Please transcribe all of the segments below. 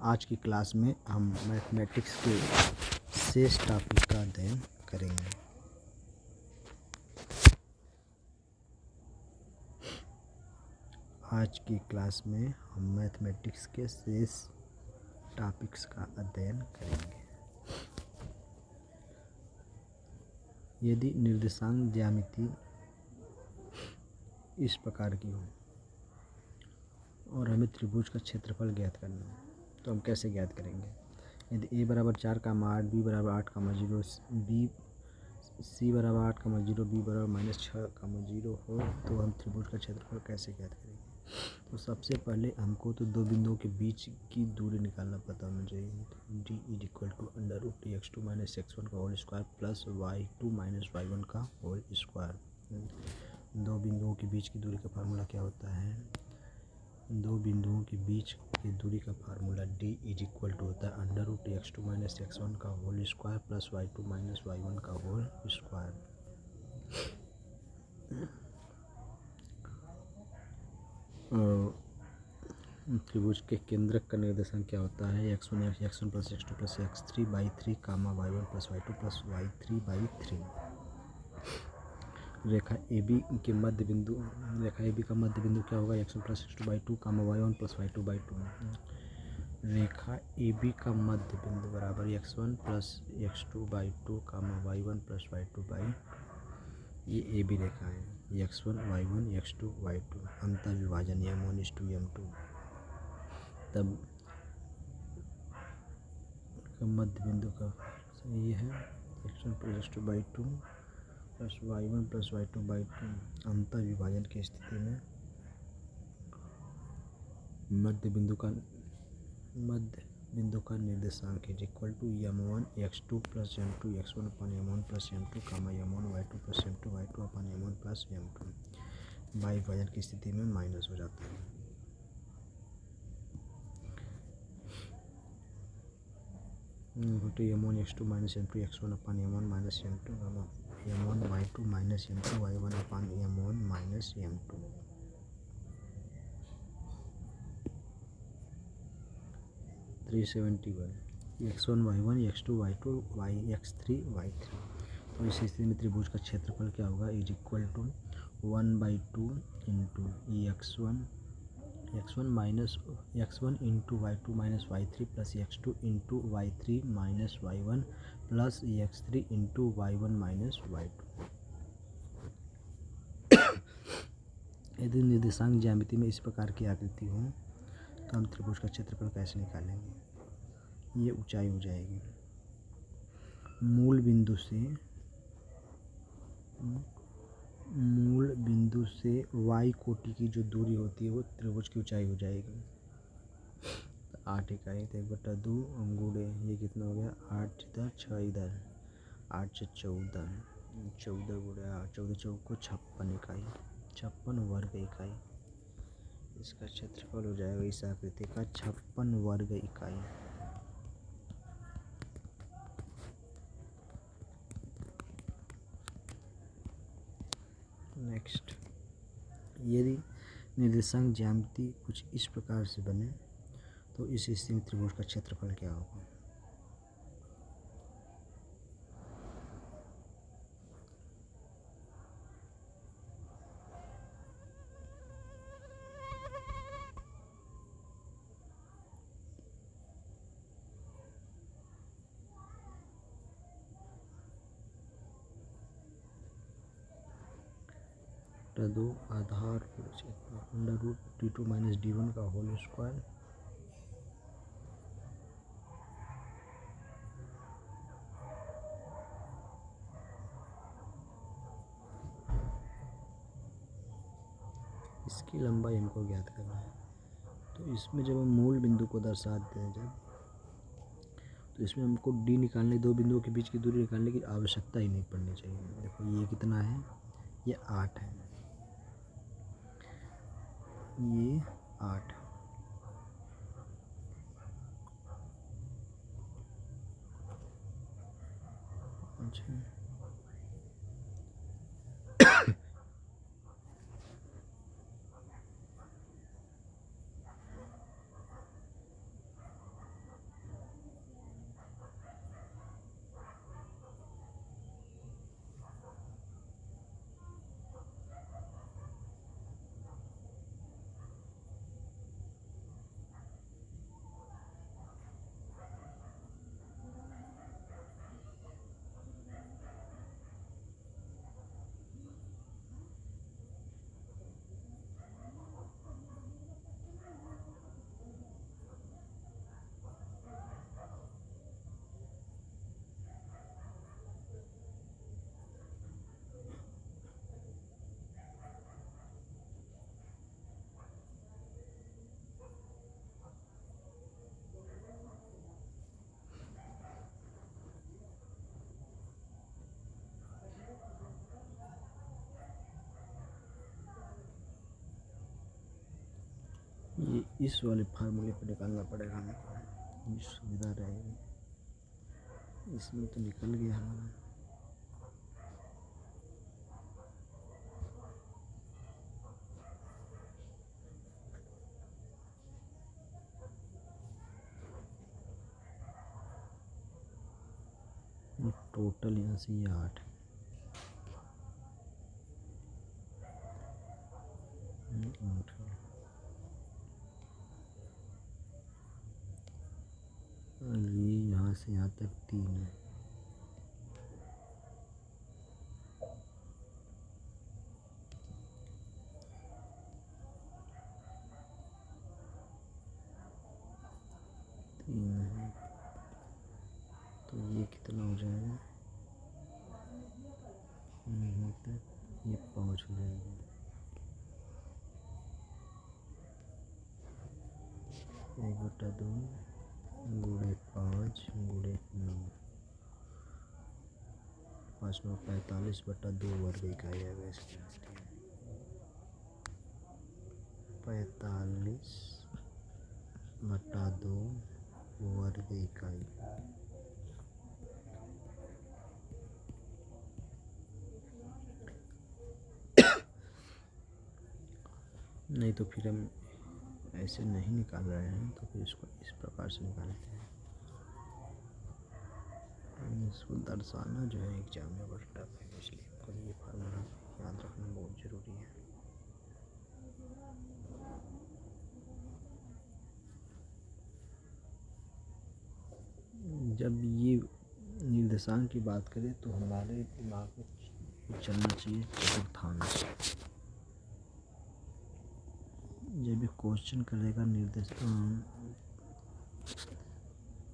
आज की क्लास में हम मैथमेटिक्स के शेष टॉपिक का अध्ययन करेंगे। आज की क्लास में हम मैथमेटिक्स के शेष टॉपिक्स का अध्ययन करेंगे। यदि निर्देशांक ज्यामिति इस प्रकार की हो और हमें त्रिभुज का क्षेत्रफल ज्ञात करना है तो हम कैसे ज्ञात करेंगे। यदि a बराबर 4, 8, b बराबर 8, 0, b c बराबर 8, 0, b बराबर -6, 0 हो तो हम त्रिभुज का क्षेत्रफल कैसे ज्ञात करेंगे। तो सबसे पहले हमको तो दो बिंदुओं के बीच की दूरी निकालना पता होना चाहिए। d = x2 - x1 का whole square plus y2 - y1 का होल स्क्वायर। दो बिंदुओं के बीच की दूरी का फार्मूला क्या होता है। दो बिंदुओं के बीच की दूरी का फार्मूला d होता है √x2 - x1 का whole square plus y2 - y1 का होल स्क्वायर। त्रिभुज के केंद्रक का निर्देशांक क्या होता है। x1 + x2 + x3/3 y1 + y2 + y3/3। रेखा AB के मध्य बिंदु का मध्य बिंदु क्या होगा। x1 + x2/2 y1 + y2/2। रेखा AB का मध्य बिंदु बराबर x1 + x2/2 y1 + y2/2। ये AB रेखा है। x1 y1 x2 y2 अंतर विभाजन m1:m2। तब मध्य बिंदु का सही है x1 + x2/2 y1 + y2/2। अंतर विभाजन की स्थिति में मध्य बिंदु का निर्देशांक m1 x2 + m2 x1 m1 + m2 m1 y2 + m2 y2 m1 + m2। By विभाजन की स्थिति में माइनस हो जाता है। m1 x2 - m2 x1 m1 - m2 m1 y2 - m2 y1 m1 - m2। 371 x1 y1 x2 y2 x3 y3। तो इस स्थिति में त्रिभुज का क्षेत्रफल क्या होगा। = 1/2 x1 × y2 - y3 + x2 × y3 - y1 + x3 × y1 - y2। यदि निर्देशांक ज्यामिति में इस प्रकार की आकृति हो तो हम त्रिभुज का क्षेत्रफल कैसे निकालेंगे। ये ऊंचाई हो जाएगी। मूल बिंदु से y कोटि की जो दूरी होती है वो त्रिभुज की ऊंचाई हो जाएगी। 8 इकाई तो 1/2 गुणे ये कितना हो गया 8 इधर 6 इधर 8 से 14 गुणे 8 14 चौक को 56 इकाई 56 वर्ग इकाई। इसका क्षेत्रफल हो जाएगा इस आकृति का 56 वर्ग इकाई। नेक्स्ट, यदि निर्देशांक ज्यामिति कुछ इस प्रकार से बने तो इस स्थिति में त्रिभुज का क्षेत्रफल क्या होगा। दो आधार √d2 - d1 का होल स्क्वायर इसकी लंबाई हमको ज्ञात करना है। तो इसमें जब हम मूल बिंदु को दर्शाते हैं तो इसमें हमको d निकालने दो बिंदुओं के बीच की दूरी निकालने की आवश्यकता ही नहीं पड़नी चाहिए। देखो ये कितना है, ये 8 है, ये 8। अच्छा ये इस वाले फार्मूले पर निकालना पड़ेगा हमको, ये सुविधा रहेगी। इसमें तो निकल गया हमारा। टोटल यहाँ से ये 8 और ये यहाँ से यहाँ तक 3 है। तो ये कितना हो जाएगा, ये 5 हो जाएगा। एक बटा 2 गुणे 5 गुणे 9, 5 9 45 बटा 2 वर्ग इकाई है। वैसे 45 बटा 2 वर्ग इकाई। नहीं तो फिर हम ऐसे नहीं निकाल रहे हैं, तो फिर इसको इस प्रकार से निकालते हैं। इसको दर्शाना जो है एग्जाम में बड़ा टफ है, इसलिए आपको ये फार्मूला याद रखना बहुत ज़रूरी है। जब ये निर्देशांक की बात करें तो हमारे दिमाग में चलना चाहिए चतुर्थांश। जब भी क्वेश्चन करेगा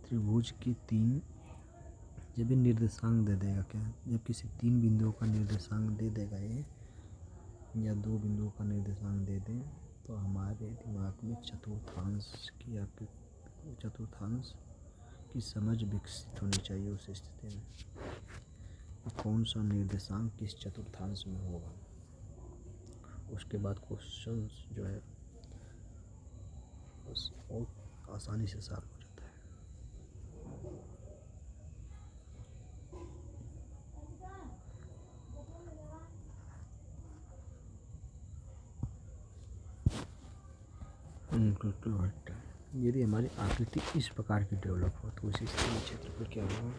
त्रिभुज की 3, जब भी निर्देशांक दे देगा, क्या जब किसी 3 बिंदुओं का निर्देशांक दे देगा ये, या 2 बिंदुओं का निर्देशांक दे दें, तो हमारे दिमाग में चतुर्थांश की समझ विकसित होनी चाहिए। उस स्थिति में कौन सा निर्देशांक किस चतुर्थांश में होगा, उसके बाद क्वेश्चन जो है बस बहुत आसानी से सॉल्व हो जाता है। यदि हमारी आकृति इस प्रकार की डेवलप हो तो उसी क्षेत्रफल क्या होगा,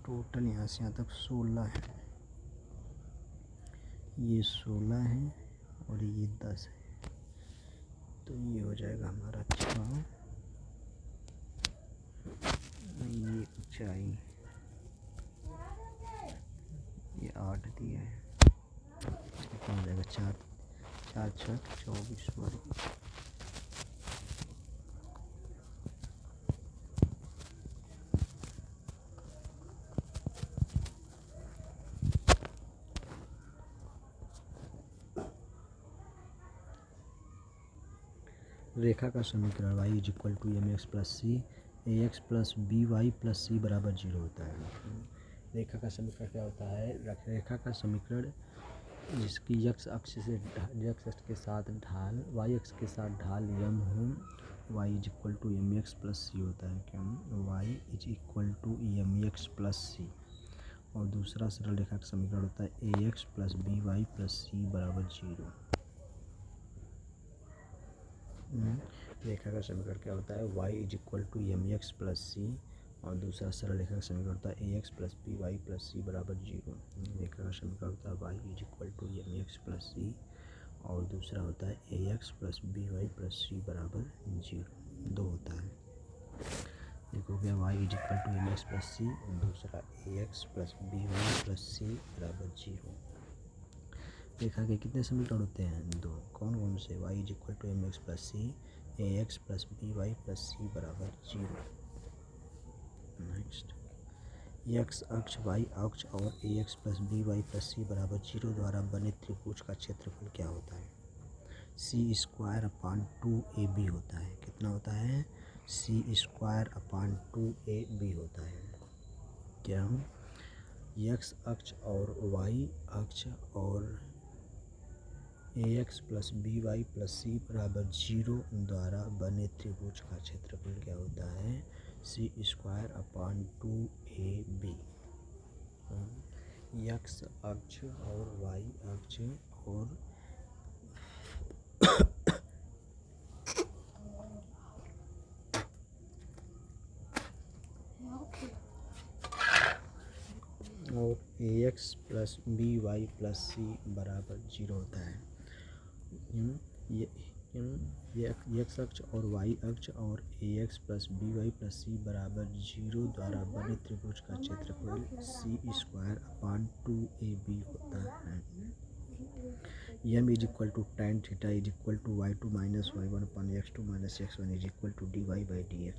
टोटल यहाँ से यहाँ तक 16 है, ये 16 है और ये 10 है, तो ये हो जाएगा हमारा 6। ये ऊंचाई ये 8 दिया है, कितना हो जाएगा 4 4 6 24 वर्ग। रेखा का समीकरण y is equal to mx plus C ax plus B Y plus सी बराबर 0 होता है। रेखा का समीकरण क्या होता है, रेखा का समीकरण जिसकी x अक्ष के साथ ढाल y अक्ष के साथ ढाल m हो, y is equal to mx plus c होता है। क्या y is equal to mx plus c. और दूसरा सरल रेखा का समीकरण होता है ax plus B Y plus सी बराबर 0। रेखा का समीकरण क्या होता है, y is equal to mx plus c, और दूसरा सरल रेखा का समीकरण होता है ax plus B Y plus सी बराबर 0। रेखा का समीकरण होता है y is equal to mx plus c, और दूसरा होता है ax plus B Y plus सी बराबर 0, 2 होता है। देखो क्या, y is equal to mx plus c और दूसरा ax plus B Y plus सी बराबर 0। रेखा के कितने समीकरण होते हैं, 2। कौन कौन से, y is equal to mx plus C, ax plus B Y plus सी बराबर 0। नेक्स्ट, x अक्ष y अक्ष और ax plus B Y plus सी बराबर 0 द्वारा बने त्रिभुज का क्षेत्रफल क्या होता है, सी स्क्वायर अपान 2ab होता है। कितना होता है, सी स्क्वायर अपान 2ab होता है। क्या, x अक्ष और y अक्ष और a x plus B Y plus सी बराबर 0 द्वारा बने त्रिभुज का क्षेत्रफल क्या होता है? सी स्क्वायर अपान 2ab। एक्स अक्ष और वाई अक्ष और a x plus B Y plus सी बराबर 0 होता है। एक्स अक्ष और वाई अक्ष और a x plus B Y plus सी बराबर 0 द्वारा बने त्रिभुज का क्षेत्रफल सी स्क्वायर अपान 2ab होता है। M is equal to tan theta is equal to y2 minus y1 upon x2 minus x1 is equal to dy by dx।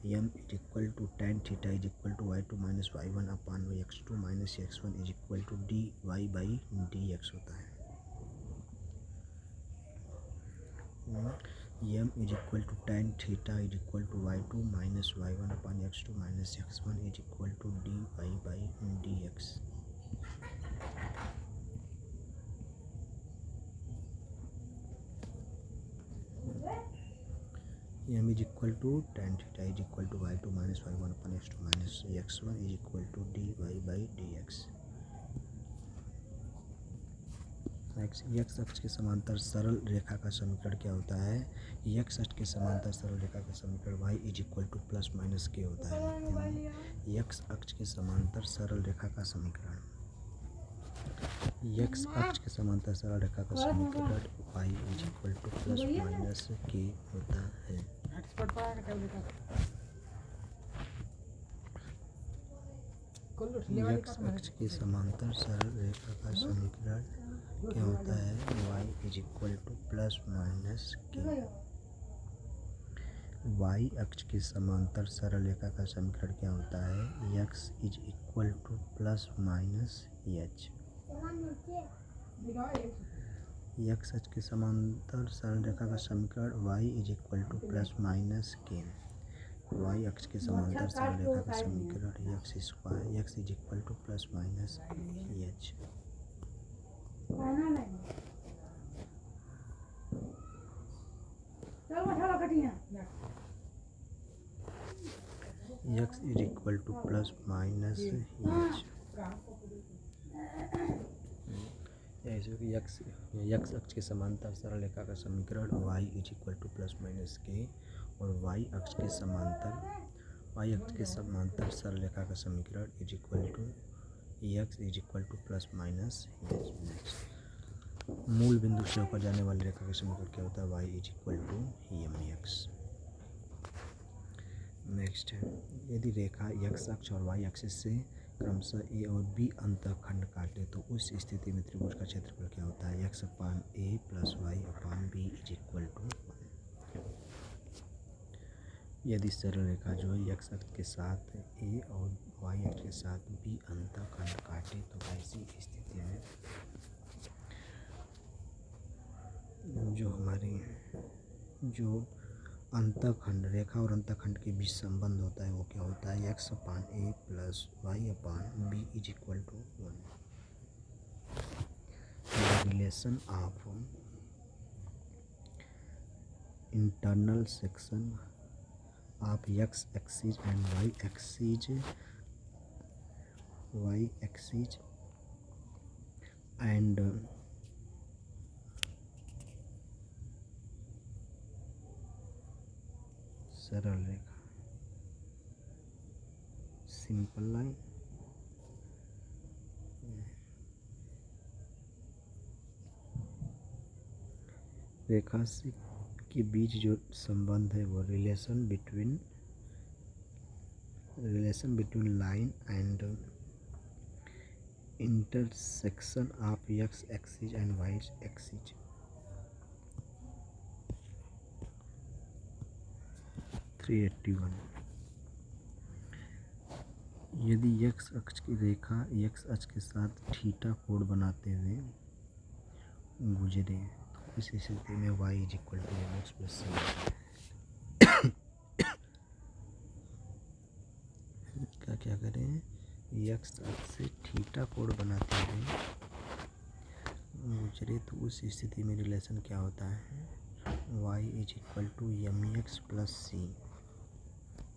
M is equal to tan theta is equal to y2 minus y1 upon x2 minus x1 is equal to dy by dx होता है। M is equal to tan theta is equal to y2 minus y1 upon x2 minus x1 is equal to dy by dx। M is equal to tan theta is equal to y2 minus y1 upon x2 minus x1 is equal to dy by dx। X अक्ष के समांतर सरल रेखा का समीकरण क्या होता है? एक्स अक्ष के समांतर सरल रेखा का समीकरण y is equal to plus minus के होता है। एक्स अक्ष के समांतर सरल रेखा का समीकरण एक्स अक्ष के समांतर सरल रेखा का समीकरण y is equal to plus minus के होता है। एक्स अक्ष के समांतर सरल रेखा का समीकरण क्या होता है? y is equal to plus minus के। y अक्ष के समांतर सरल रेखा का समीकरण क्या होता है? x is equal to plus minus h। X अक्ष के समांतर सरल रेखा का समीकरण y is equal to plus minus के। y अक्ष के समांतर सरल रेखा का समीकरण x square x is equal to plus minus h। X is equal to plus minus h। X अक्ष के समांतर सरल रेखा का समीकरण y is equal to plus minus के और y अक्ष के समांतर सरल रेखा का समीकरण is equal to x is equal to plus minus h। मूल बिंदु से होकर जाने वाली रेखा का समीकरण क्या होता है? y is equal to mx। Next है, यदि रेखा x अक्ष और y अक्ष से क्रमशः a और b अंतःखंड काटे तो उस स्थिति में त्रिभुज का क्षेत्रफल क्या होता है? x upon a plus y upon b is equal to 1। यदि सरल रेखा जो है x अक्ष के साथ a और y अक्ष के साथ b अंतःखंड काटे तो ऐसी स्थिति में जो अंतःखंड रेखा और अंतःखंड के बीच संबंध होता है वो क्या होता है? x upon a plus y upon b is equal to 1। Relation of internal section of x axis and y axis and सरल रेखा सिंपल लाइन रेखा से के बीच जो संबंध है वो relation between line and intersection of x axis and y axis. यदि x अक्ष की रेखा x अक्ष के साथ थीटा कोण बनाते हुए गुजरे तो इस स्थिति में y is equal to mx plus c। क्या करें? x अक्ष से थीटा कोण बनाते हुए गुजरे तो उस स्थिति में रिलेशन क्या होता है, y is equal to m x plus c.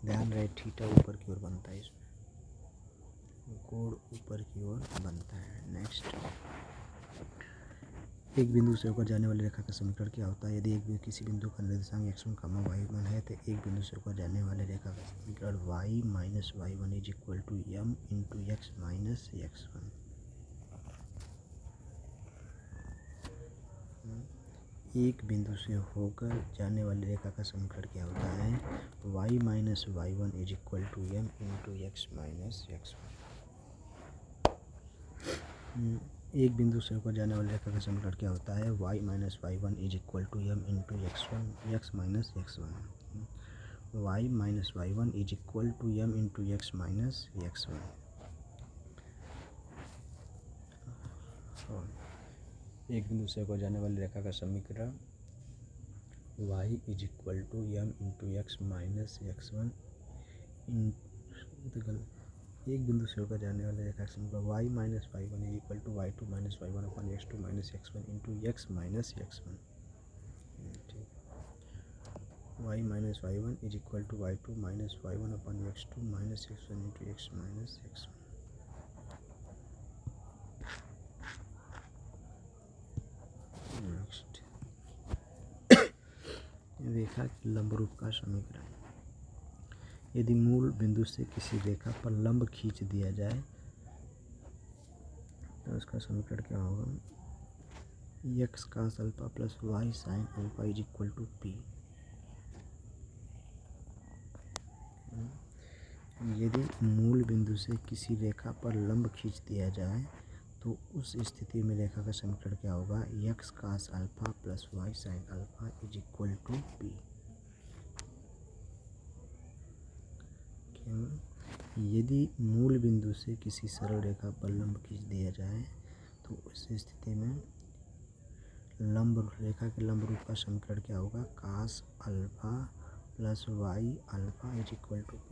ध्यान रहे थीटा ऊपर की ओर बनता है, इसमें कोण ऊपर की ओर बनता है। नेक्स्ट, एक बिंदु से होकर जाने वाली रेखा का समीकरण क्या होता है। यदि एक किसी बिंदु का निर्देशांक x1, y1 है तो एक बिंदु से होकर जाने वाली रेखा का समीकरण y minus y1 is equal to m into x minus x1। एक बिंदु से होकर जाने वाली रेखा का समीकरण क्या होता है, y minus y1 is equal to m into x minus x1। एक बिंदु से होकर जाने वाली रेखा का समीकरण क्या होता है, y minus y1 is equal to m into x minus x1। y minus y1 is equal to m into x minus x1। एक बिंदु से होकर जाने वाली रेखा का समीकरण y is equal to m into x minus x1। एक बिंदु से होकर जाने वाले रेखा का समीकरण y minus y1 is equal to y2 minus y1 upon x2 minus x1 into x minus x1। ठीक, y minus y1 is equal to y2 minus y1 upon x2 minus x1 into x minus x1। Next, रेखा के लंब रूप का समीकरण। यदि मूल बिंदु से किसी रेखा पर लंब खींच दिया जाए तो उसका समीकरण क्या होगा, x cos alpha plus y sin alpha is equal to p। यदि मूल बिंदु से किसी रेखा पर लंब खींच दिया जाए तो उस स्थिति में रेखा का समीकरण क्या होगा, x cos alpha plus y sin alpha is equal to p। यदि मूल बिंदु से किसी सरल रेखा पर लंब खींच दिया जाए तो उस स्थिति में लंब रेखा के लंब रूप का समीकरण क्या होगा, cos alpha plus y alpha is equal to p।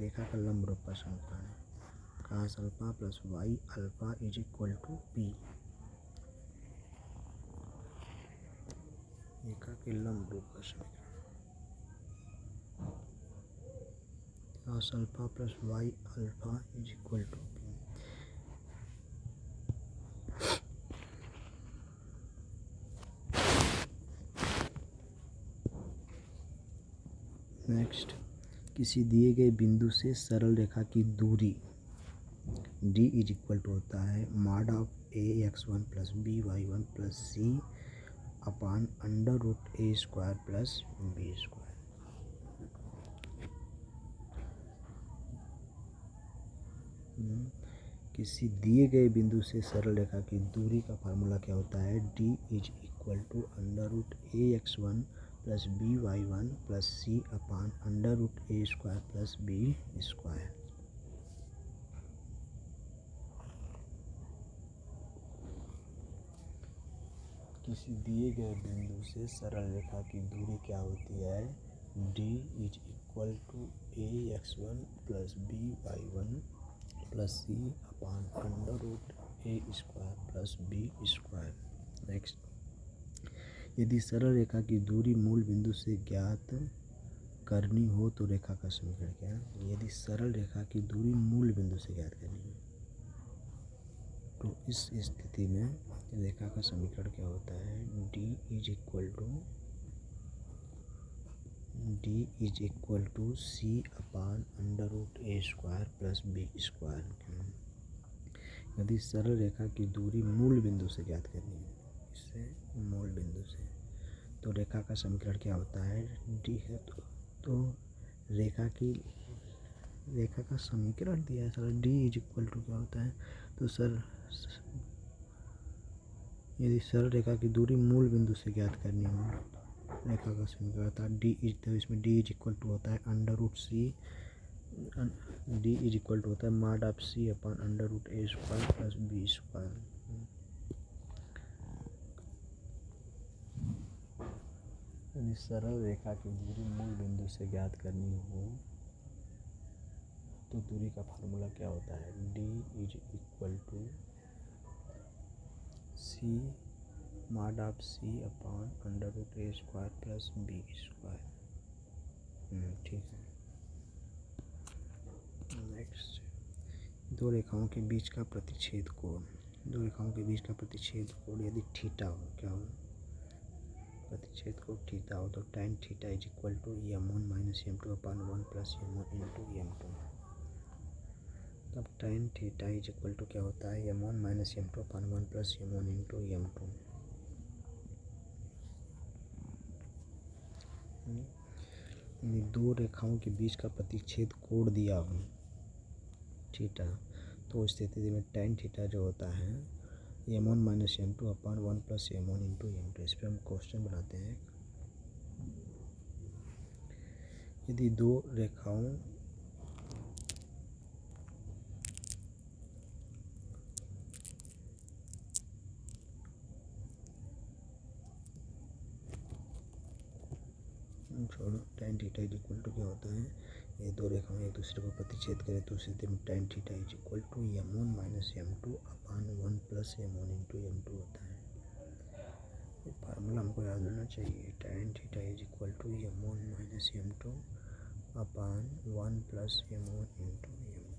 रेखा का लंब रूप का समीकरण है cos alpha plus y alpha is equal to p। रेखा के लंब रूप का समीकरण cos alpha plus y alpha is equal to p। Next, किसी दिए गए बिंदु से सरल रेखा की दूरी d इज इक्वल टू होता है mod of ax1 plus by1 plus c upon under root a square plus b square. किसी दिए गए बिंदु से सरल रेखा की दूरी का फार्मूला क्या होता है, d is equal to under root ax1 plus by1 plus c upon under root a square plus b square. किसी दिए गए बिंदु से सरल रेखा की दूरी क्या होती है, d is equal to ax1 plus by1 plus c upon under root a square plus b square. Next, यदि सरल रेखा की दूरी मूल बिंदु से ज्ञात करनी हो तो रेखा का समीकरण क्या है। यदि सरल रेखा की दूरी मूल बिंदु से ज्ञात करनी है तो इस स्थिति में रेखा का समीकरण क्या होता है, d is equal to c upon under root a square plus b square. यदि सरल रेखा की दूरी मूल बिंदु से ज्ञात करनी है, इससे मूल बिंदु से, तो रेखा का समीकरण क्या होता है, d है तो रेखा का समीकरण दिया है sir, d is equal to क्या होता है, तो सर यदि सरल रेखा की दूरी मूल बिंदु से ज्ञात करनी हो रेखा का समीकरण होता है d इज, तो इसमें d इज इक्वल टू होता है under root c, d is equal to होता है mod of c upon under root a square plus b square. यदि सरल रेखा की दूरी मूल बिंदु से ज्ञात करनी हो तो दूरी का फार्मूला क्या होता है, d is equal to c mod of C upon under root A square plus B square. ठीक है। नेक्स्ट, दो रेखाओं के बीच का प्रतिच्छेद कोण। दो रेखाओं के बीच का प्रतिच्छेद कोण यदि थीटा हो, क्या हो, प्रतिच्छेद कोण थीटा हो तो tan theta is equal to m1 minus m2 upon 1 plus m1 into m2। तब tan theta is equal to क्या होता है, m1 minus m2 upon 1 plus m1 into m2। यदि दो रेखाओं के बीच का प्रतिच्छेद कोण दिया हो थीटा, तो उस स्थिति में tan थीटा जो होता है m1 minus m2 upon 1 plus m1 into m2। इस पर हम क्वेश्चन बनाते हैं। यदि दो रेखाओं छोड़ो, tan theta is equal to क्या होता है, ये दो रेखाएं एक दूसरे को प्रतिच्छेद करें तो उस स्थिति में tan theta is equal to m1 minus m2 upon 1 plus m1 into m2 होता है। ये फार्मूला हमको याद होना चाहिए। tan theta is equal to m1 minus m2 upon 1 plus m1 into m2।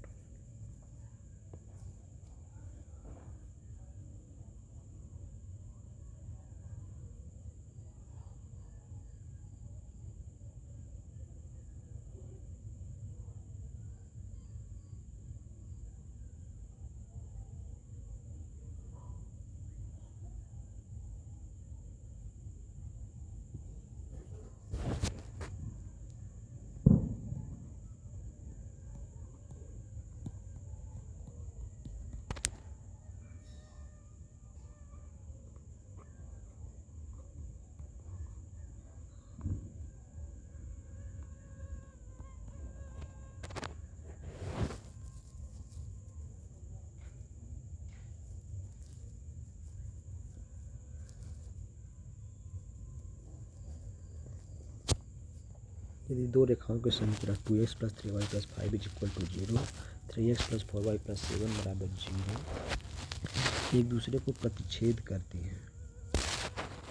यदि दो रेखाओं के समीकरण 2x plus 3y plus 5 is equal to 0, 3x plus 4y plus 7 बराबर 0 एक दूसरे को प्रतिच्छेद करती हैं,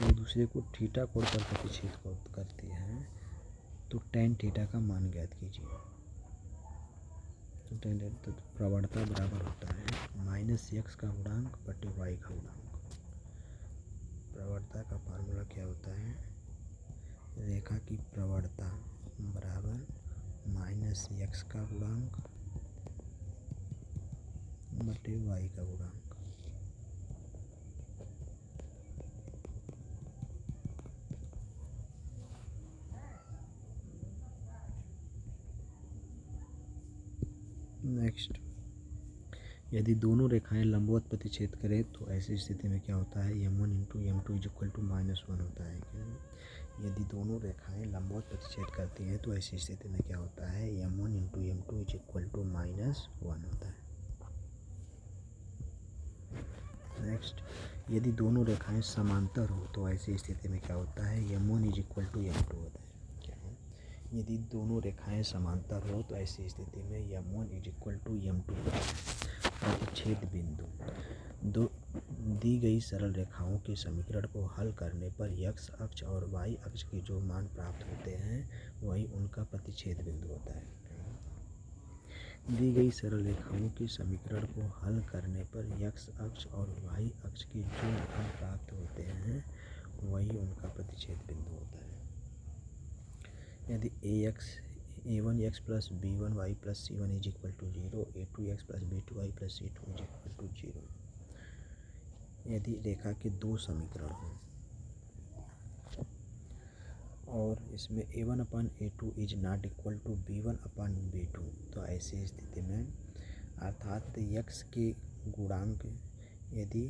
एक दूसरे को थीटा कोण पर प्रतिच्छेद करती हैं, तो tan थीटा का मान ज्ञात कीजिए। तो tan तो प्रवणता बराबर होता है माइनस x का गुणांक बटे y का गुणांक। प्रवणता का फार्मूला क्या होता है, रेखा की प्रवणता बराबर माइनस x का गुणांक बटे y का गुणांक। नेक्स्ट, यदि दोनों रेखाएं लंबवत प्रतिच्छेद करें तो ऐसी स्थिति में क्या होता है, m1 into m2 is equal to -1 होता है। यदि दोनों रेखाएं लंबवत प्रतिच्छेद करती हैं तो ऐसी स्थिति में क्या होता है, m1 into m2 is equal to -1 होता है। नेक्स्ट, यदि दोनों रेखाएं समांतर हो तो ऐसी स्थिति में क्या होता है, m1 is equal to m2 होता है। क्या है, यदि दोनों रेखाएं समांतर हो तो ऐसी स्थिति में m1 is equal to m2 होता है। प्रतिच्छेद बिंदु, दो दी गई सरल रेखाओं के समीकरण को हल करने पर x अक्ष और y अक्ष के जो मान प्राप्त होते हैं वही उनका प्रतिच्छेद बिंदु होता है। दी गई सरल रेखाओं के समीकरण को हल करने पर x अक्ष और y अक्ष के जो मान प्राप्त होते हैं वही उनका प्रतिच्छेद बिंदु होता है। यदि a1x plus b1y plus c1 is equal to 0, a2x plus b2y plus c2 is equal to 0, यदि रेखा के दो समीकरण हों और इसमें a1 upon a2 is not equal to b1 upon b2, तो ऐसी स्थिति में अर्थात x के गुणांक यदि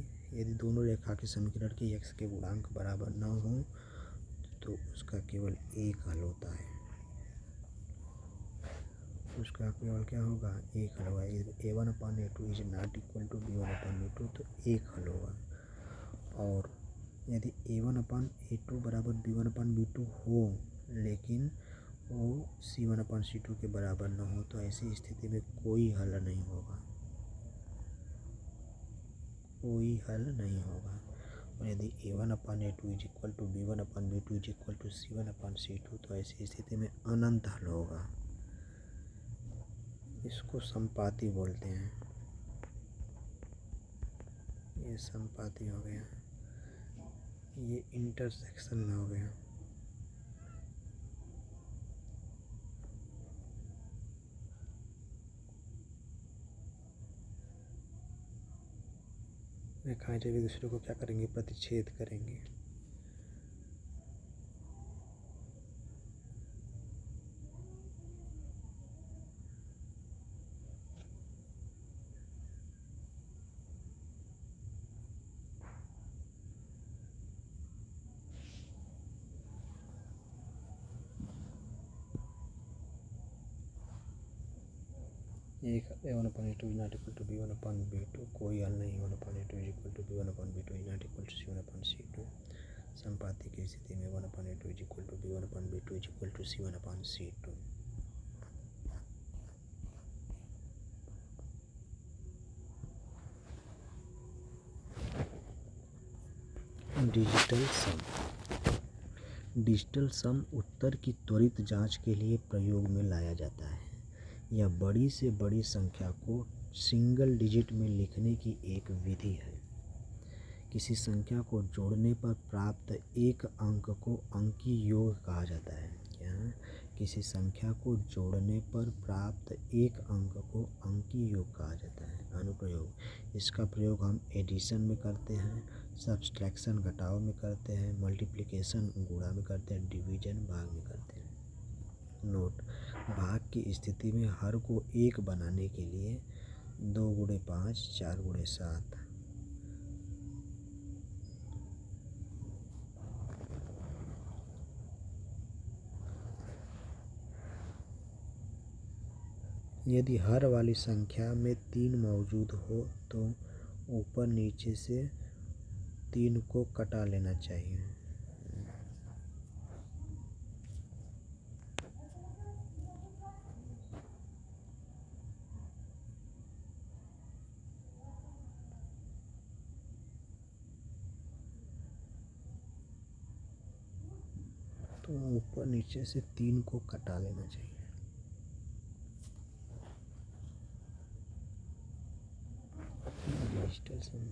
दोनों रेखा के समीकरण के x के गुणांक बराबर न हो तो उसका केवल एक हल होता है। उसका केवल क्या होगा, एक हल होगा। a1 upon a2 is not equal to b1 upon b2, तो एक हल होगा। और यदि a1 अपान a2 बराबर b1 अपान b2 हो लेकिन वो c1 अपान c2 के बराबर न हो तो ऐसी स्थिति में कोई हल नहीं होगा, कोई हल नहीं होगा। और यदि A1/A2 is equal to B1/B2 is equal to C1/C2 तो ऐसी स्थिति में अनंत हल होगा। इसको संपाती बोलते हैं। ये संपाती हो गया, ये इंटरसेक्शन में हो गया। रेखाएं जब एक दूसरे को क्या करेंगे, प्रतिच्छेद करेंगे। एक A1/A2 is not equal to B1/B2, कोई हल नहीं। A1/A2 is equal to B1/B2 is not equal to C1/C2। संपाती की स्थिति में A1/A2 is equal to B1/B2 is equal to C1/C2। Digital sum. Digital sum उत्तर की त्वरित जांच के लिए प्रयोग में लाया जाता है। यह बड़ी से बड़ी संख्या को सिंगल डिजिट में लिखने की एक विधि है। किसी संख्या को जोड़ने पर प्राप्त एक अंक को अंकीय योग कहा जाता है। क्या? किसी संख्या को जोड़ने पर प्राप्त एक अंक को अंकीय योग कहा जाता है। अनुप्रयोग। इसका प्रयोग हम एडिशन में करते हैं, सब्सट्रैक्शन घटाव में करते हैं, मल्टीप्लिकेशन गुणा में करते हैं, डिवीजन भाग में करते हैं। नोट। भाग की स्थिति में हर को एक बनाने के लिए 2 × 5 4 × 7 यदि हर वाली संख्या में 3 मौजूद हो तो ऊपर नीचे से 3 को कटा लेना चाहिए। तो ऊपर नीचे से 3 को कटा लेना चाहिए। डिजिटल सम।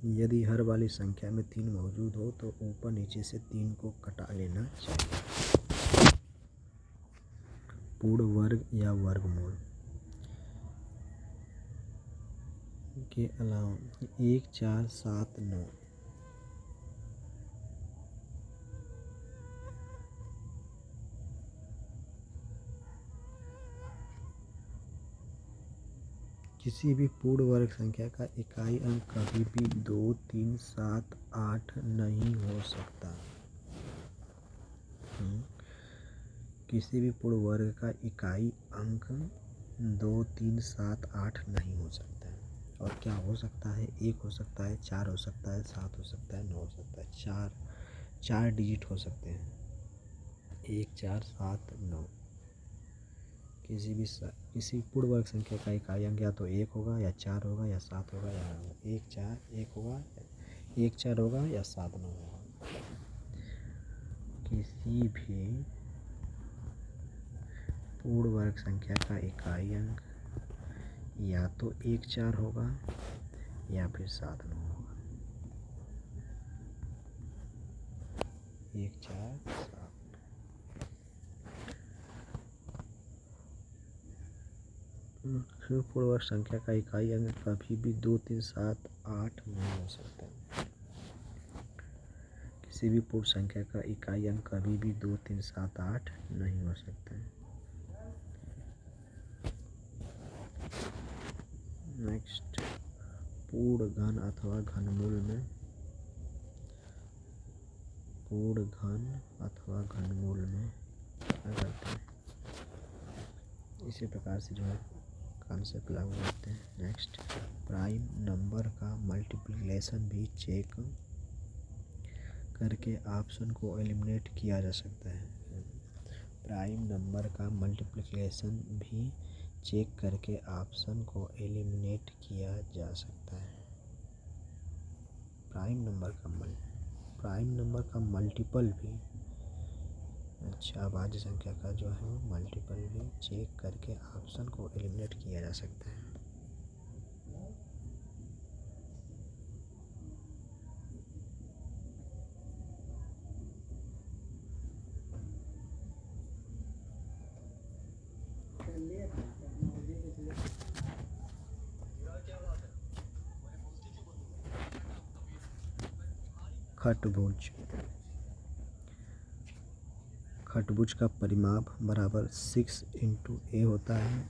यदि हर वाली संख्या में 3 मौजूद हो तो ऊपर नीचे से 3 को कटा लेना चाहिए। पूर्ण वर्ग या वर्गमूल के अलावा 1 4 7 9 किसी भी पूर्ण वर्ग संख्या का इकाई अंक कभी भी 2 3 7 8 नहीं हो सकता। किसी भी पूर्ण वर्ग का इकाई अंक 2 3 7 8 नहीं हो सकता है। और क्या हो सकता है? 1 हो सकता है, 4 हो सकता है, 7 हो सकता है, 9 हो सकता है। चार डिजिट हो सकते हैं। 1 4 7 9। किसी पूर्ण वर्ग संख्या का इकाई अंक या तो 1 होगा या 4 होगा या 7 होगा या 9 होगा। 1 4 1 होगा, 1 4 होगा या 7 9 होगा। किसी भी पूर्ण वर्ग संख्या का इकाई अंक या तो 1 4 होगा या फिर 7 9 होगा। 1 4 7। पूर्ववर्ग संख्या का इकाई अंक कभी भी 2, 3, 7, 8 नहीं हो सकता। किसी भी पूर्ण संख्या का इकाई अंक कभी भी 2, 3, 7, 8 नहीं हो सकता। नेक्स्ट, पूर्ण घन अथवा घनमूल में क्या करते हैं, इसी प्रकार से जो है कॉन्सेप्ट लागू करते हैं। नेक्स्ट, प्राइम नंबर का मल्टीप्लिकेशन भी चेक करके ऑप्शन को एलिमिनेट किया जा सकता है। प्राइम नंबर का मल्टीप्लिकेशन भी चेक करके ऑप्शन को एलिमिनेट किया जा सकता है। प्राइम नंबर का मल्टीपल भी, अच्छा, अभाज्य संख्या का जो है मल्टीपल भी चेक करके ऑप्शन को एलिमिनेट किया जा सकता है। खटभुज का परिमाप बराबर 6 इंटू ए होता है।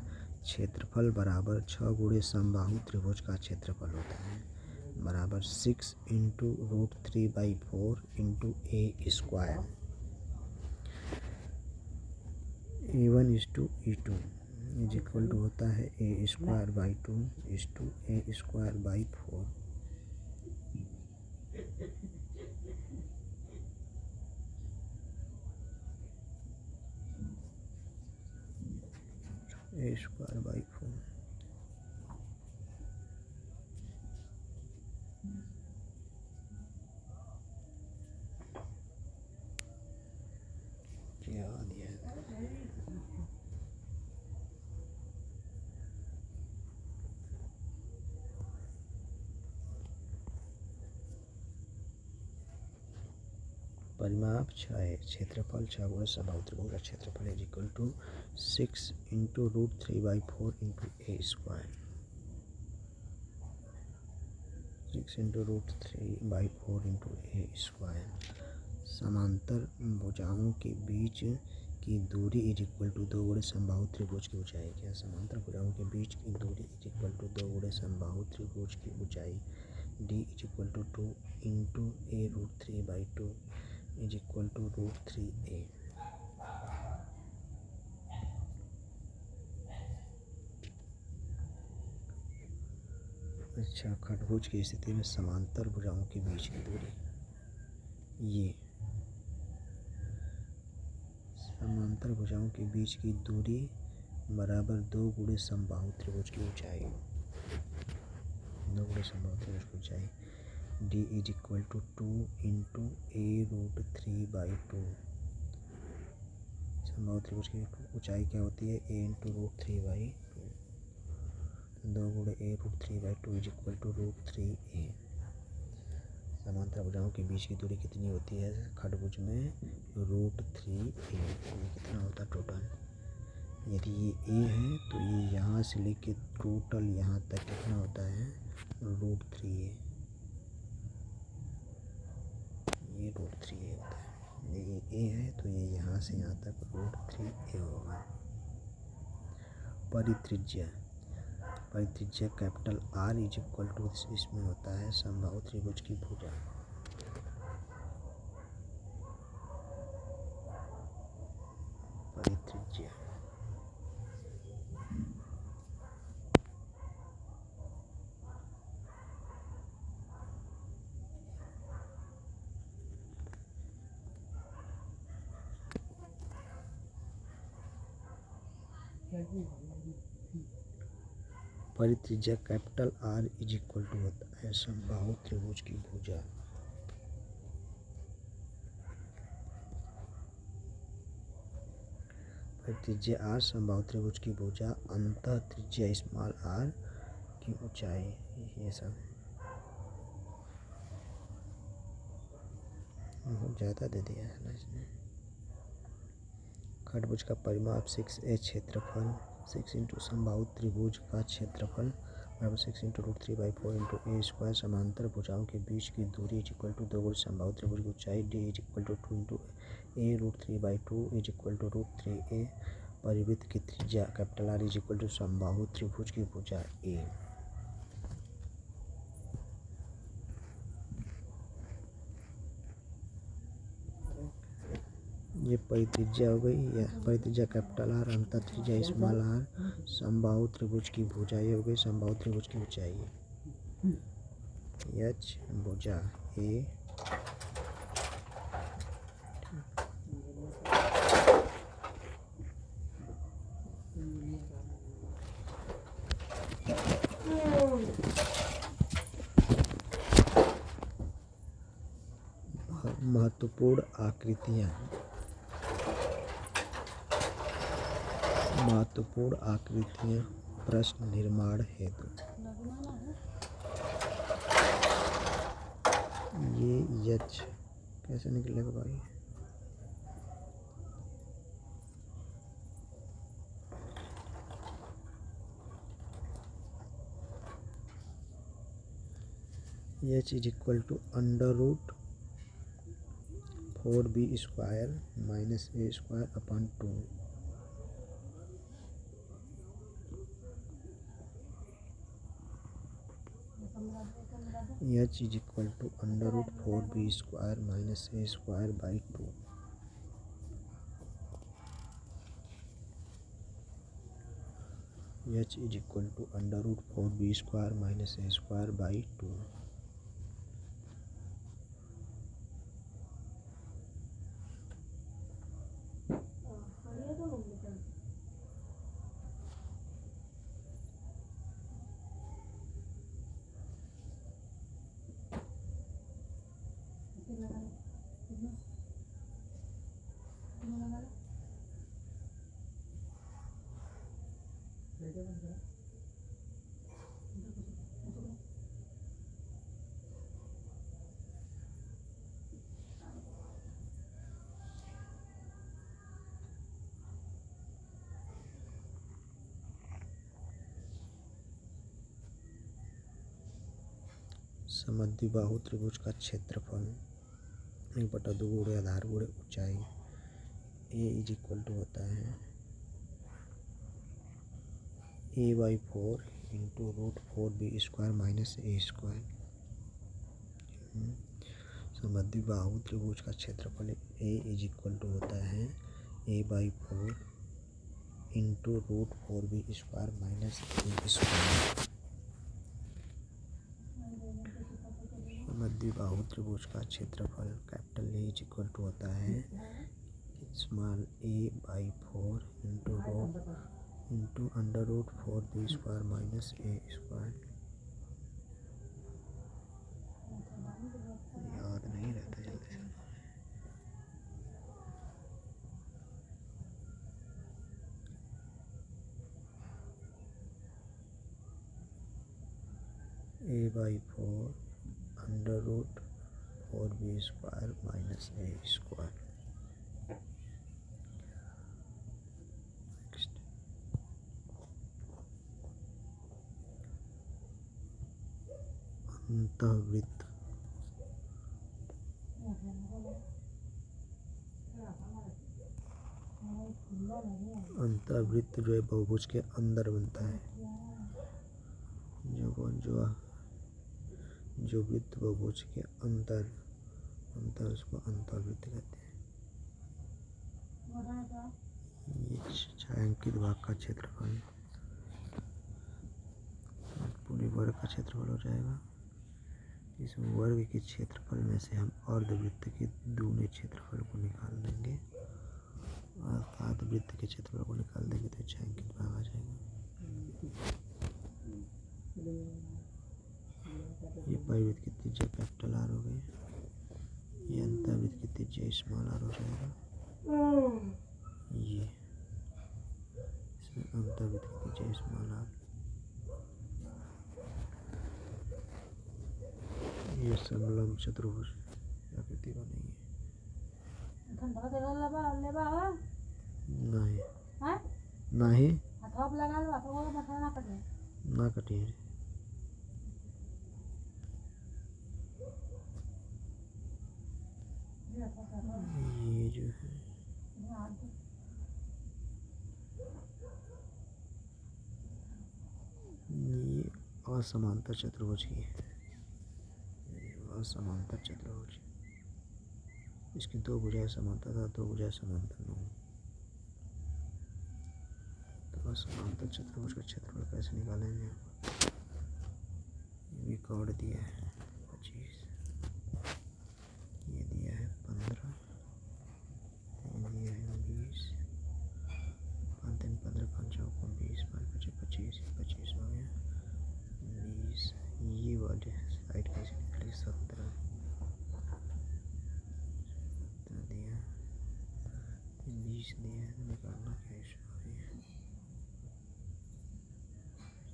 क्षेत्रफल बराबर 6 गुणे समबाहु त्रिभुज का क्षेत्रफल होता है, बराबर 6 into √3/4 into A square. A1:E2 is equal to होता है A²/2 is to A²/4। A²/4 क्या दिया है? परिमाप 6 है, क्षेत्रफल 6 गुणे समबाहु त्रिभुज का क्षेत्रफल is equal to 6 into √3/4 into A²। 6 into √3/4 into A²। समांतर भुजाओं के बीच की दूरी इज इक्वल टू 2 गुणे समबाहु त्रिभुज की ऊंचाई। क्या समांतर भुजाओं के बीच की दूरी इज इक्वल टू 2 गुणे समबाहु त्रिभुज की ऊंचाई। D is equal to 2 into A√3/2 is equal to √3A। अच्छा, खटभुज की स्थिति में समांतर भुजाओं के बीच की दूरी, ये समांतर भुजाओं के बीच की दूरी बराबर 2 गुणे समबाहु त्रिभुज की ऊंचाई। 2 गुणे समबाहु त्रिभुज की ऊंचाई। D is equal to 2 into A√3/2। समबाहु त्रिभुज की ऊंचाई क्या होती है? A into √3/2। 2 गुणे A√3/2 is equal to √3A। समांतर भुजाओं के बीच की दूरी कितनी होती है खटभुज में? √3A। ये कितना होता है टोटल? यदि ये A है तो ये यहाँ से लेके टोटल यहाँ तक कितना होता है? √3A। ये √3A होता है। ये A है तो ये यहाँ से यहाँ तक √3A होगा। परित्रिज्या capital R is equal to, इसमें होता है समबाहु त्रिभुज की भुजा। परित्रिज्या परित्रिज्या capital R is equal to होता है समबाहु त्रिभुज की भुजा। परित्रिज्या R समबाहु त्रिभुज की भुजा, अंतः त्रिज्या स्मॉल r की ऊंचाई। ये सब बहुत ज़्यादा दे दिया है ना इसने। खटभुज का परिमाप 6A, क्षेत्रफल 6 इंटू समबाहु त्रिभुज का क्षेत्रफल बराबर 6 इंटू √3/4 इंटू ए स्क्वायर। समांतर भुजाओं के बीच की दूरी इज इक्वल टू 2 गुण समबाहु त्रिभुज की ऊंचाई d is equal to 2 into A √3/2 is equal to √3a। परिवृत्त की त्रिज्या capital R is equal to समबाहु त्रिभुज की भुजा ए। ये परित्रिज्या हो गई, या परित्रिज्या कैपिटल R, अंतर त्रिज्या स्मॉल r, समबाहु त्रिभुज की भुजा ये हो गई, समबाहु त्रिभुज की ऊंचाई h भुजा ए। महत्वपूर्ण आकृतियाँ, महत्वपूर्ण आकृतियाँ प्रश्न निर्माण हेतु। ये यच कैसे निकलेगा भाई? H is equal to √4b square minus A square upon 2। H is equal to √4b square minus A square by 2। H is equal to √4b square minus A square by 2। समद्विबाहु त्रिभुज का क्षेत्रफल 1/2 गुणे आधार गुणे ऊंचाई ए इज इक्वल टू होता है a/4 into √4b square minus ए square. समद्विबाहु त्रिभुज का क्षेत्रफल ए इज इक्वल टू होता है a/4 into √4b square minus ए स्क्वायर। समद्विबाहु त्रिभुज का क्षेत्रफल capital A is equal to होता है small a/4 into √4b square minus ए स्क्वायर। याद नहीं रहता जल्दी से। a/4 √4b स्क्वायर माइनस ए स्क्वायर। अंतःवृत्त, अंतःवृत्त जो है बहुभुज के अंदर बनता है। जो वृत्त बहुभुज के अंदर उसको अंतःवृत्त कहते हैं। ये छायांकित भाग का क्षेत्रफल पूरे वर्ग का क्षेत्रफल हो जाएगा। इस वर्ग के क्षेत्रफल में से हम अर्धवृत्त के दूने क्षेत्रफल को निकाल देंगे, अर्थात वृत्त के क्षेत्रफल को निकाल देंगे तो छायांकित भाग आ जाएगा। ये परिवृत्त की त्रिज्या कैपिटल R हो गई, ये अंतःवृत्त की त्रिज्या स्मॉल r हो जाएगा। ये इसमें अंतःवृत्त की त्रिज्या स्मॉल r, ये समलंब चतुर्भुज आकृति बनेगी। नहीं नहीं ना कटिए। ये जो है ये असमांतर चतुर्भुज की है, असमांतर चतुर्भुज। इसकी दो भुजाएं समांतर था, दो भुजाएं समांतर न हो तो असमांतर चतुर्भुज का क्षेत्रफल कैसे निकालेंगे। ये भी कोड दिया है 25, ये दिया है 15, ये दिया है 20, 5 3 15 5 4 20 5 5 25, 25 हो गया 20। ये वाले साइड कैसे निकली 17 दिया, 20 दिया है, निकालना कैसे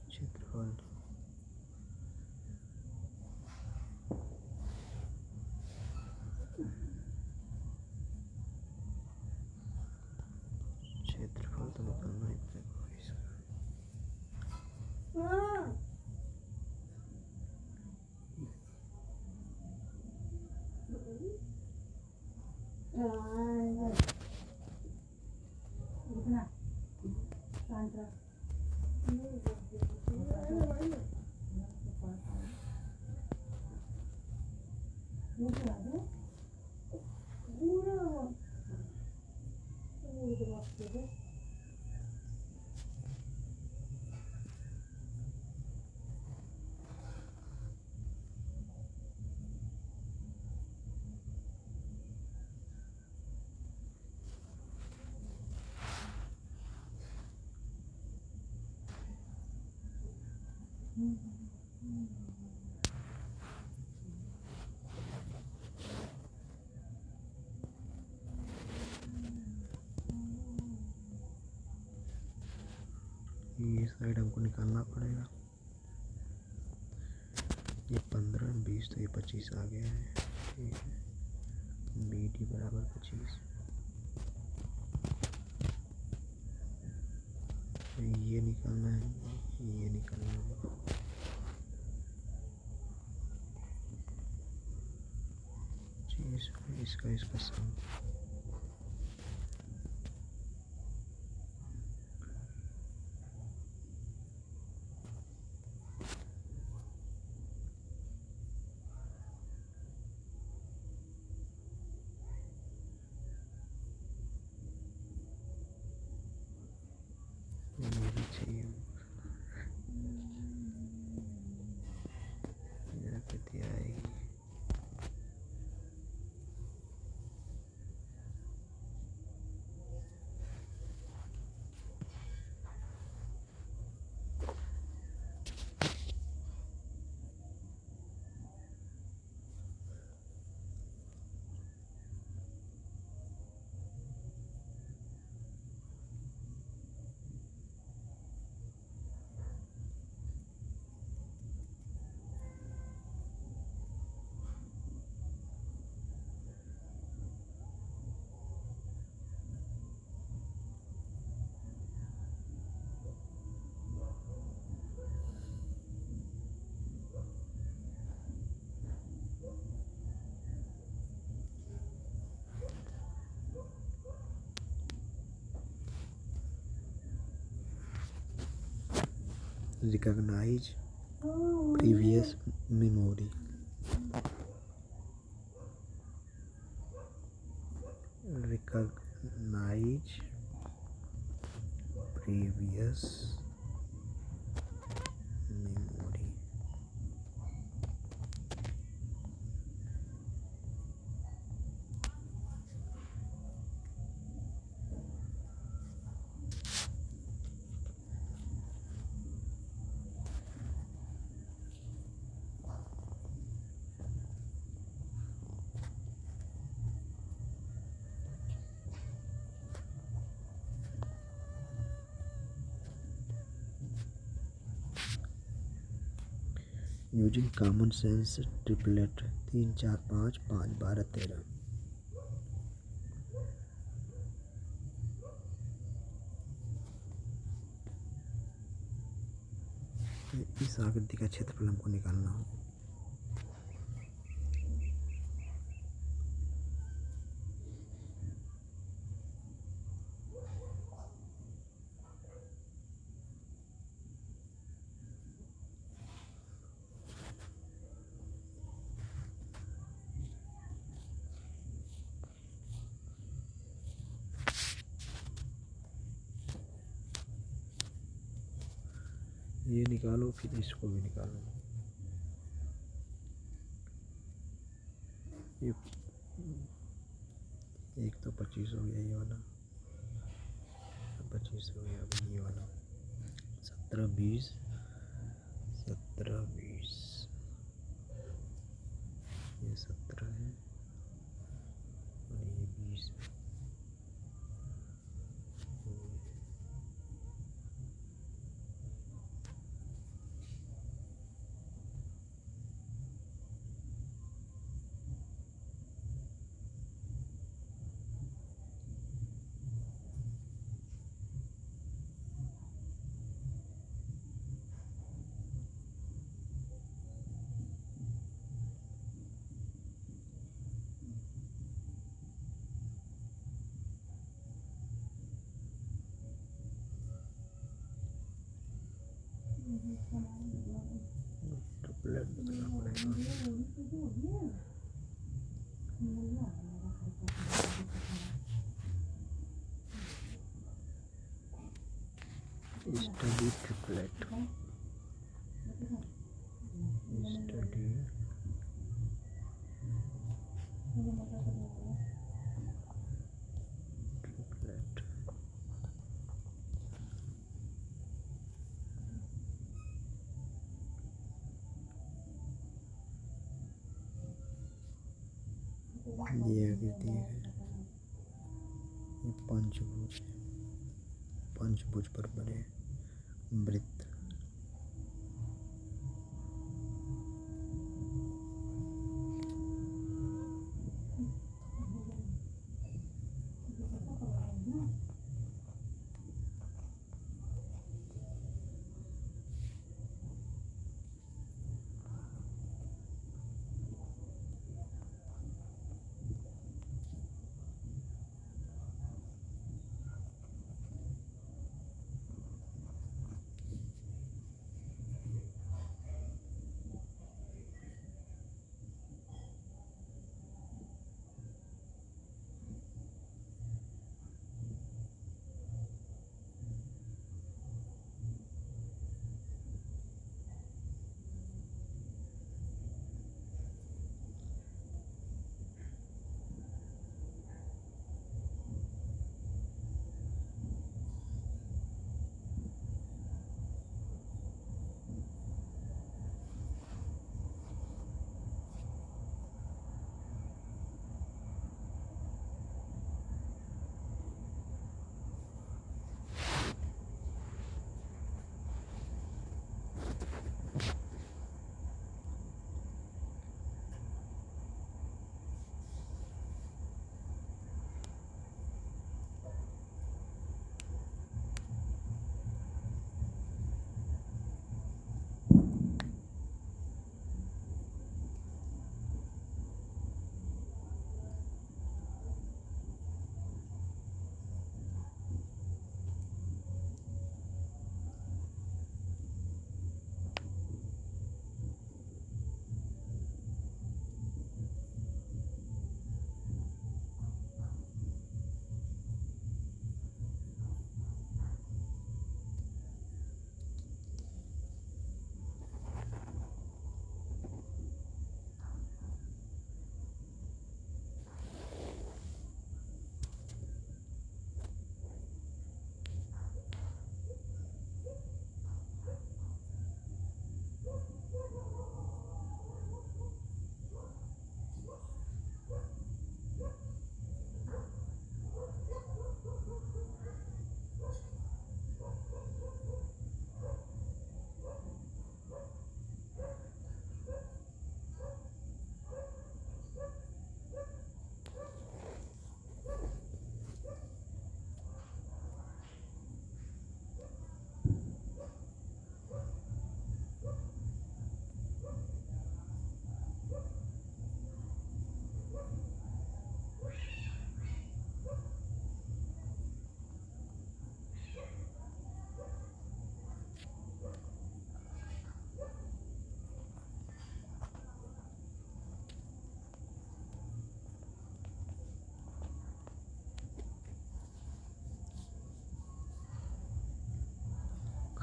क्षेत्रफल। क्षेत्रफल तो निकालना ही पड़ेगा इसका। ये साइड हमको निकालना पड़ेगा। ये 15 20 तो ये 25 आ गया है, ठीक है। बी डी बराबर 25, ये निकालना है, ये निकालना है। इसका सम ये भी चाहिए। यहाँ पे दिया है recognize previous memory, recognize previous memory। Using common sense triplet 3 4 5 5 12 13। इस आकृति का क्षेत्रफल हमको निकालना हो। ये निकालो, फिर इसको भी निकालो। ये एक तो 25 हो गया, ये वाला 25 हो गया, अभी ये वाला 17 20 17 20, ये 17 है और ये 20 है। तो प्लेट बदलना पड़ेगा। Study triplet, study triplet. ये आकृति है, ये पंचभुज है, पंचभुज पर बने वृत्त।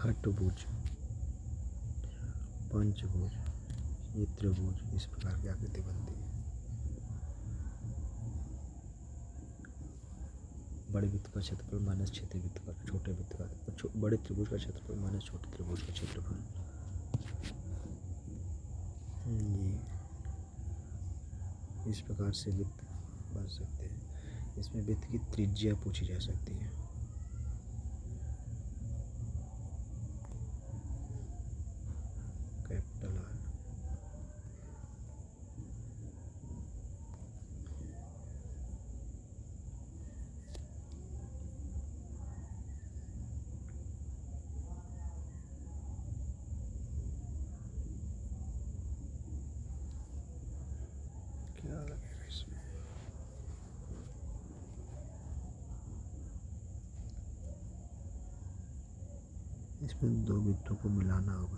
अष्टभुज, पंचभुज, ये त्रिभुज, इस प्रकार की आकृति बनती है। बड़े वृत्त का क्षेत्रफल माइनस छोटे वृत्त का बड़े त्रिभुज का क्षेत्रफल माइनस छोटे त्रिभुज का क्षेत्रफल। ये इस प्रकार से वृत्त बन सकते हैं। इसमें वृत्त की त्रिज्या पूछी जा सकती है। Capital R. क्या लगेगा इसमें? इसमें दो वृत्तों को मिलाना होगा।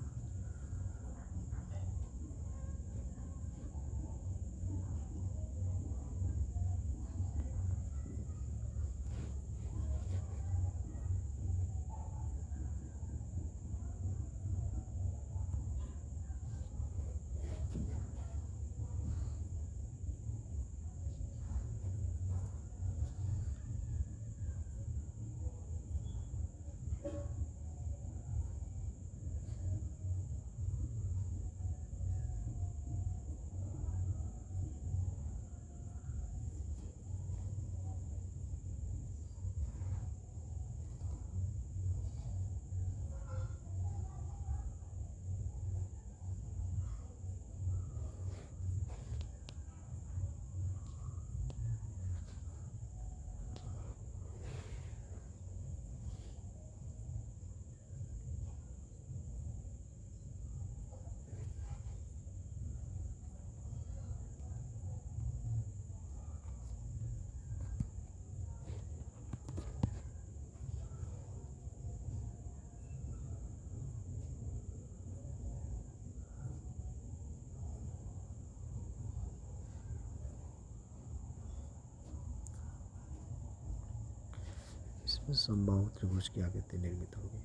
इसमें समबाहु त्रिभुज की आकृति निर्मित होगी।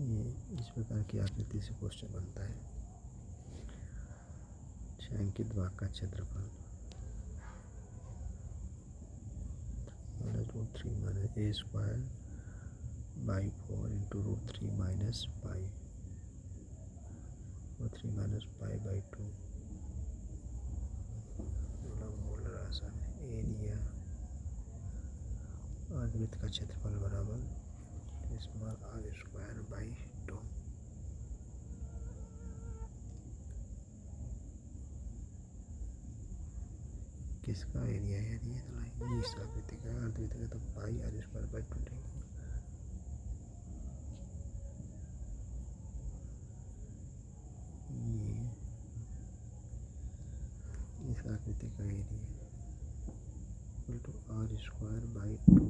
ये इस प्रकार की आकृति से क्वेश्चन बनता है। छायांकित भाग का क्षेत्रफल -√3 - a² by 4 × √3 - pi, √3 - pi by 2 मूल राशन। एरिया अर्धवृत्त का क्षेत्रफल बराबर r² by 2। किसका एरिया है? ये इस आकृति का अर्धवृत्त का, तो पाई r² by 2 लेंगे। ये इस आकृति का area equal to r² by 2।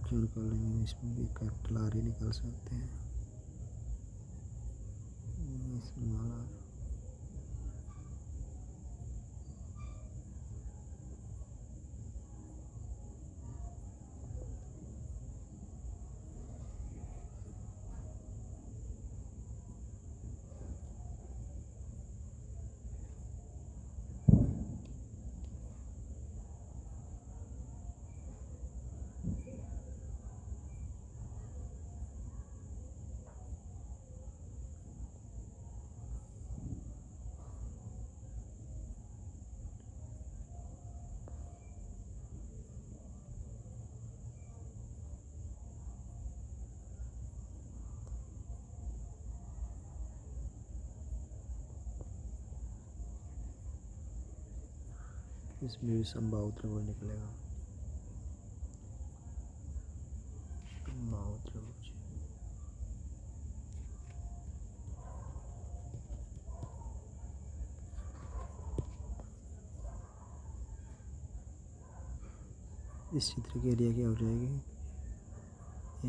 क्या निकाल लेंगे? इसमें भी कैपिटल आर ही निकाल सकते हैं। Small R. इसमें भी समबाहु त्रिभुज निकलेगा। समबाहु त्रिभुज इस चित्र की एरिया क्या हो जाएगी,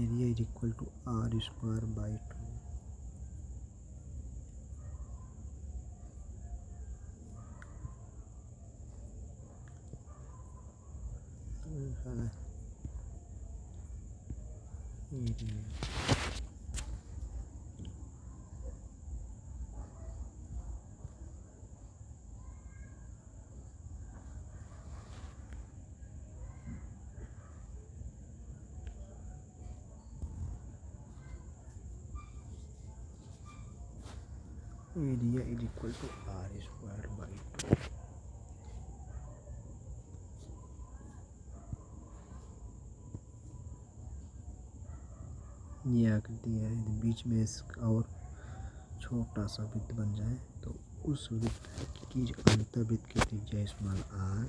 area is equal to r square by 2। Area is equal to r square by 2। ये आकृति है, यदि बीच में इसका और छोटा सा वृत्त बन जाए तो उस वृत्त की अंतर्वृत्त की त्रिज्या small r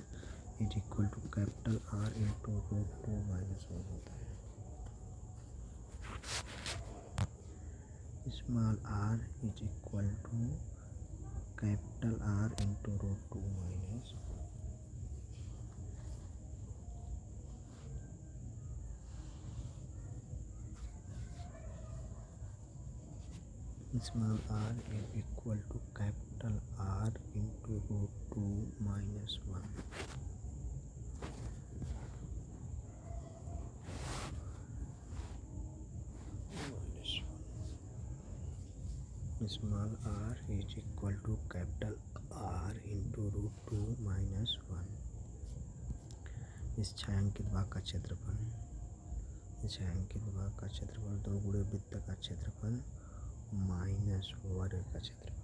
is equal to capital R into root 2 minus 1 होता है। Small r is equal to capital R into root 2 minus 1। Small r is equal to capital R into root 2 minus 1। Small r is equal to capital R into root 2 minus 1। इस छायांकित भाग का क्षेत्रफल, इस छायांकित भाग का क्षेत्रफल 2 गुणे वृत्त का क्षेत्रफल माइनस वर्ग का क्षेत्रफल।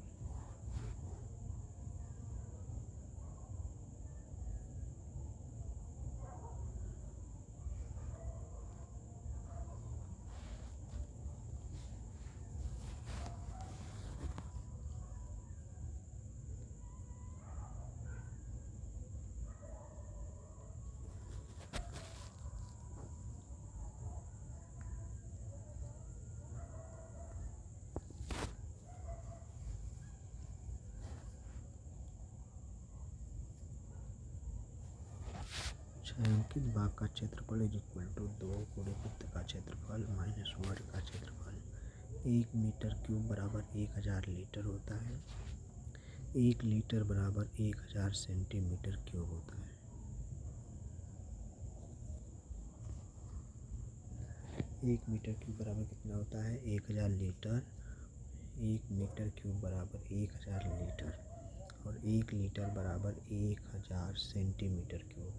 छायांकित भाग का क्षेत्रफल इज इक्वल टू 2 गुणे वृत्त का क्षेत्रफल माइनस वर्ग का क्षेत्रफल। 1 मीटर क्यूब बराबर 1000 लीटर होता है। 1 लीटर बराबर 1000 सेंटीमीटर क्यूब होता है। 1 मीटर क्यूब बराबर कितना होता है, 1000 लीटर। 1 मीटर क्यूब बराबर 1000 लीटर और 1 लीटर बराबर 1000 सेंटीमीटर क्यूब।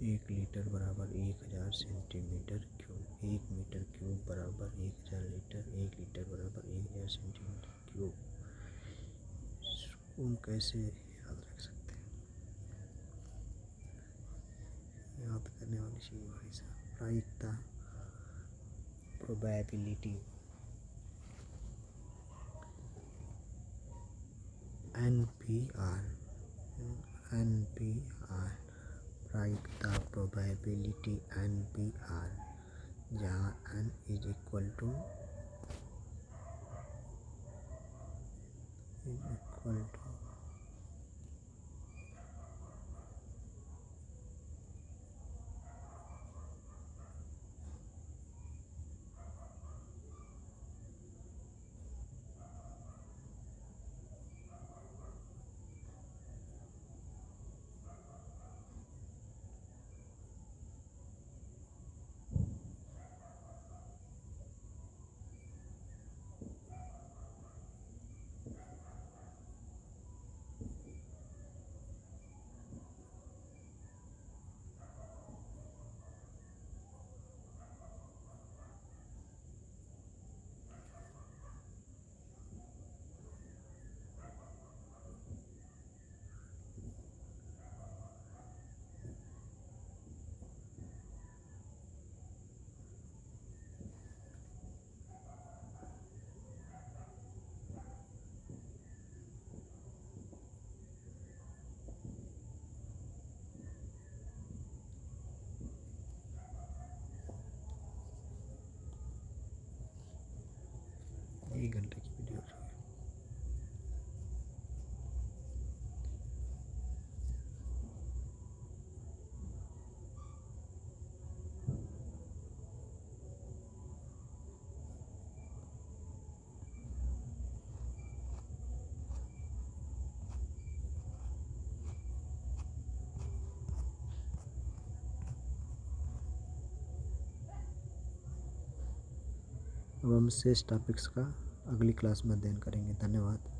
1 लीटर बराबर 1000 सेंटीमीटर क्यूब। 1 मीटर क्यूब बराबर 1000 लीटर। 1 लीटर बराबर 1000 सेंटीमीटर क्यूब। इसको हम कैसे याद रख सकते हैं, याद करने वाली चीज़ भाई साहब, प्रायिकता, प्रोबेबिलिटी। NPR प्रायिकता, प्रोबेबिलिटी, NPR, जहाँ n इज इक्वल टू अब हम शेष टॉपिक्स का अगली क्लास में अध्ययन करेंगे। धन्यवाद।